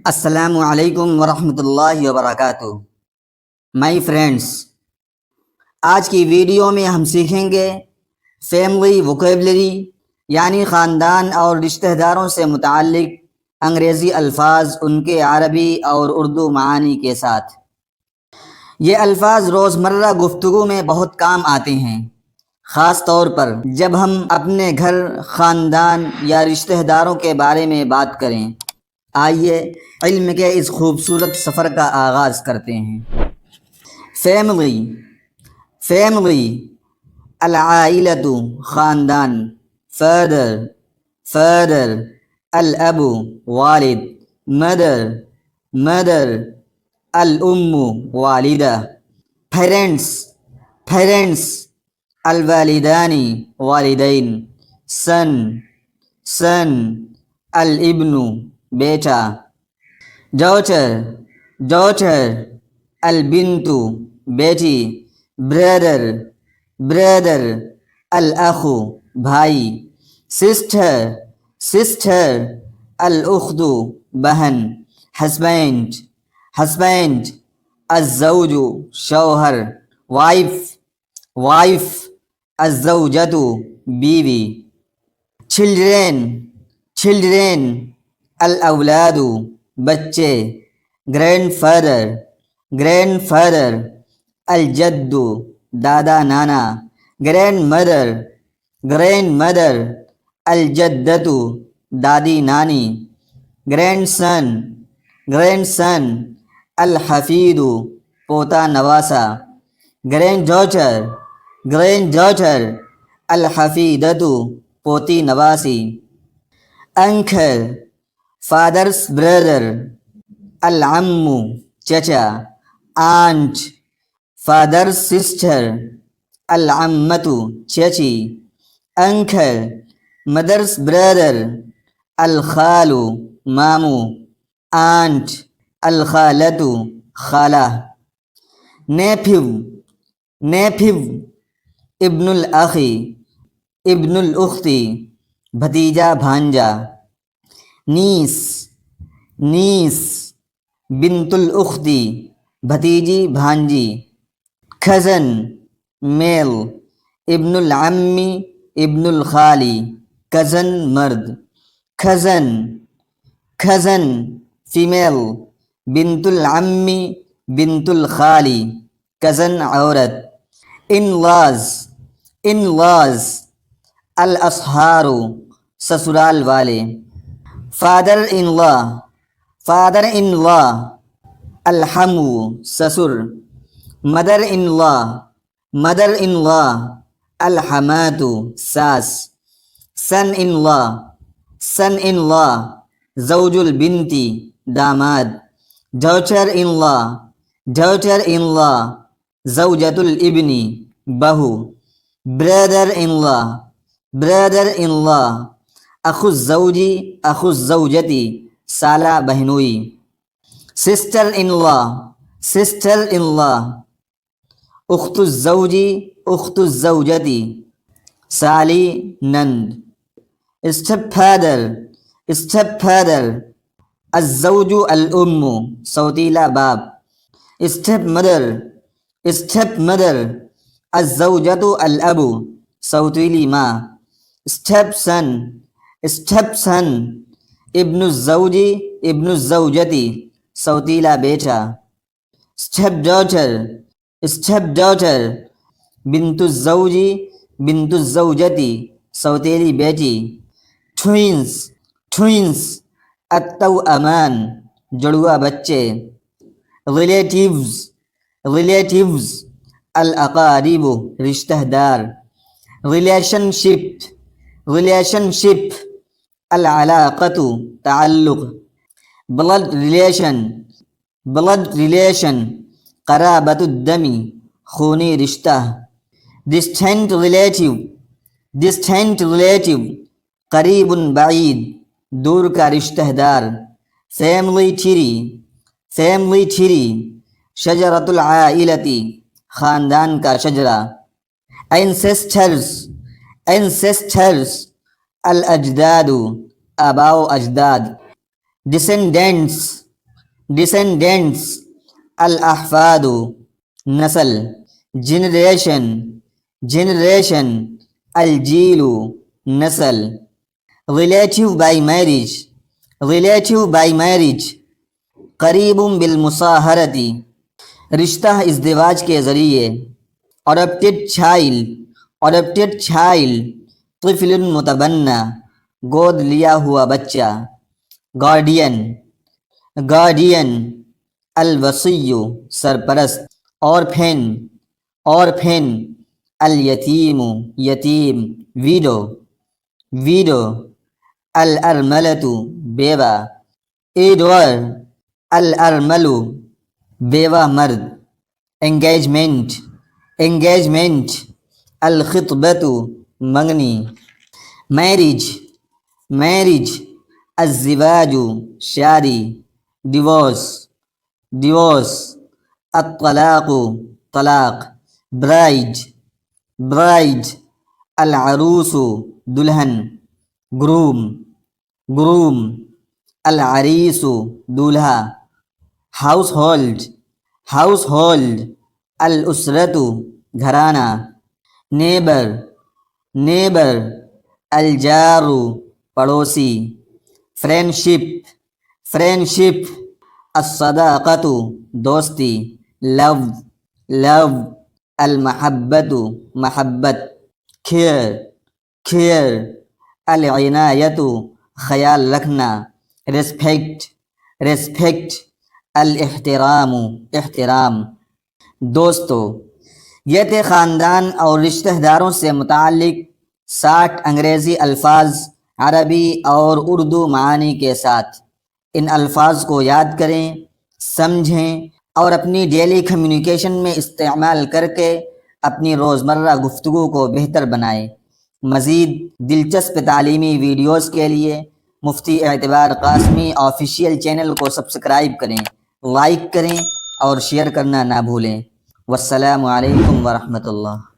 अस्सलामु अलैकुम वरहमतुल्लाहि वबरकातुहू। माय फ्रेंड्स, आज की वीडियो में हम सीखेंगे फैमिली वोकेबलरी यानी ख़ानदान और रिश्तेदारों से मुताल्लिक़ अंग्रेज़ी अल्फाज, उनके अरबी और उर्दू मानी के साथ। ये अल्फाज रोज़मर्रा गुफ्तगू में बहुत काम आते हैं, ख़ास तौर पर जब हम अपने घर, ख़ानदान या रिश्तेदारों के बारे में बात करें। आइए इल्म के इस खूबसूरत सफ़र का आगाज़ करते हैं। फैमिली, फैमिली अल-आइलतु ख़ानदान, फ़ादर, फ़ादर, अल-अबु वालिद, मदर, मदर, अल-उम्मु वालिदा, पेरेंट्स, पेरेंट्स, अल-वालिदानी वालिदैन, सन, सन, अल-इब्नु बेटा, डॉटर, डॉटर, अल-बिन्तु बेटी, ब्रदर, ब्रदर, अल-अखु भाई, सिस्टर, सिस्टर, अल-उख्तु बहन, हस्बैंड, हस्बैंड, अज़्ज़ौजु शौहर, वाइफ, वाइफ, अज़्ज़ौजतु बीवी, चिल्ड्रेन, चिल्ड्रेन, अल-औलादु बच्चे, ग्रैंडफादर, ग्रैंडफादर, अल-जद्दु दादा नाना, ग्रैंडमदर, ग्रैंडमदर, अल-जद्दतु दादी नानी, ग्रैंडसन, ग्रैंडसन, अल-हफीदु पोता नवासा, ग्रैंडडॉटर, ग्रैंडडॉटर, अल-हफीदतु पोती नवासी, अंकल, फादर्स ब्रदर, अल-अम्मु चचा, आंट, फादर्स सिस्टर, अल-अम्मतु चची, अंकल, मदर्स ब्रदर, अल-खालु मामू, आंट, अल-खालतु खाला, नेफिव, नेफिव, इब्नुल अखी, इब्नुल उख्ती भतीजा भांजा, नीस, नीस, बिन्तुल उख्ती भतीजी भांजी, खज़न मेल, इब्नुल अम्मी, इब्नुल खाली कज़न मर्द, खज़न, खज़न फीमेल, बिन्तुल अम्मी, बिन्तुल खाली कज़न औरत, इन लॉज, इन लॉज, अल असहारू ससुराल वाले, father in law, father in law, अल-हमू ससुर, mother in law, mother in law, अल-हमातु सास, son in law, sun in law, ज़ौजुल बिनती दामाद, daughter in law, daughter in law, ज़ौजतुल इब्नी बहू, brother in law, brother in law, अखुज़्ज़ौजी, अखुज़्ज़ौजती साला बहनोई, sister in law, sister in law, उख्तुज़्ज़ौजी, उख्तुज़्ज़ौजती साली नंद, स्टेप फादर, स्टेप फादर, अज़्ज़ौजु अल-उम्मु सौतीला बाप, स्टेप मदर, स्टेप मदर, अज़्ज़ौजतु अल-अबु सौतीली माँ, स्टेप सन, स्टेप सन, इब्नुज़्ज़ौजी, इब्नुज़्ज़ौजती सौतीला बेटा, स्टेप डॉटर, स्टेप डॉटर, बिन्तुज़्ज़ौजी, बिन्तुज़्ज़ौजती सौतेली बेटी, ट्विंस, ट्विंस, अत-तौअमान जुड़वा बच्चे, रिलेटिव्स, रिलेटिव्स, अल-अक़ारिबु रिश्तेदार, रिलेशनशिप, रिलेशनशिप, अल-अलाक़तु ताल्लुक़, ब्लड रिलेशन, ब्लड रिलेशन, क़राबतुद्दमी खूनी रिश्ता, डिस्टेंट रिलेटिव, डिस्टेंट रिलेटिव, करीबुन बाईद दूर का रिश्तेदार, फैमिली ट्री, फैमिली ट्री, शजरतुल आइलती ख़ानदान का शजरा, एंसेस्टर्स, एंसेस्टर्स, अल अजदादु आबाओ अजदाद, डिसेंडेंट्स, डिसेंडेंट्स, अल अहफादु नस्ल, जनरेशन, जनरेशन, अल जीलु नस्ल, relative by marriage, relative by marriage, करीबुम बिल मुसाहरती, रिश्ता इज़्दिवाज के ज़रिए, अडॉप्टेड चाइल्ड, अडॉप्टेड चाइल्ड, तिफ़्लुन मुतबन्ना, गोद लिया हुआ बच्चा, गार्डियन, गार्डियन, अल वसिय्यु सरपरस्त, ऑर्फेन, ऑर्फेन, अल यतीमु यतीम, वीडो, वीडो, अल अरमलतु बेवा, एडवर, अल अरमलु बेवा मर्द, एंगेजमेंट, एंगेजमेंट, अल खितबतु मंगनी, मैरिज, मैरिज, अज़्ज़िवाजु शादी, डिवोर्स, डिवोर्स, अत्तलाक़ु तलाक़, ब्राइड, ब्राइड, अल अरूसु दुल्हन, ग्रूम, ग्रूम, अल अरीसु दूल्हा, हाउस होल्ड, हाउस होल्ड, अल उसरतु घराना, नेबर, नेबर, अल जारु पड़ोसी, फ्रेंडशिप, फ्रेंडशिप, अस्सदाक़तु दोस्ती, लव, लव, अल महब्बतु महब्बत, खेयर, खेयर, अल इनायतु ख्याल रखना, रिस्पेक्ट, रिस्पेक्ट, अल एहतरामु एहतराम। दोस्तों, ये थे ख़ानदान और रिश्तेदारों से मुताल्लिक़ 60 अंग्रेज़ी अल्फाज अरबी और उर्दू मानी के साथ। इन अल्फाज को याद करें, समझें और अपनी डेली कम्युनिकेशन में इस्तेमाल करके अपनी रोज़मर्रा गुफ्तगू को बेहतर बनाएं। मज़ीद दिलचस्प तालीमी वीडियोज़ के लिए मुफ्ती एतबार क़ासमी ऑफिशियल चैनल को सब्सक्राइब करें, लाइक करें और शेयर करना ना भूलें। वस्सलामु अलैकुम वरहमतुल्लाह।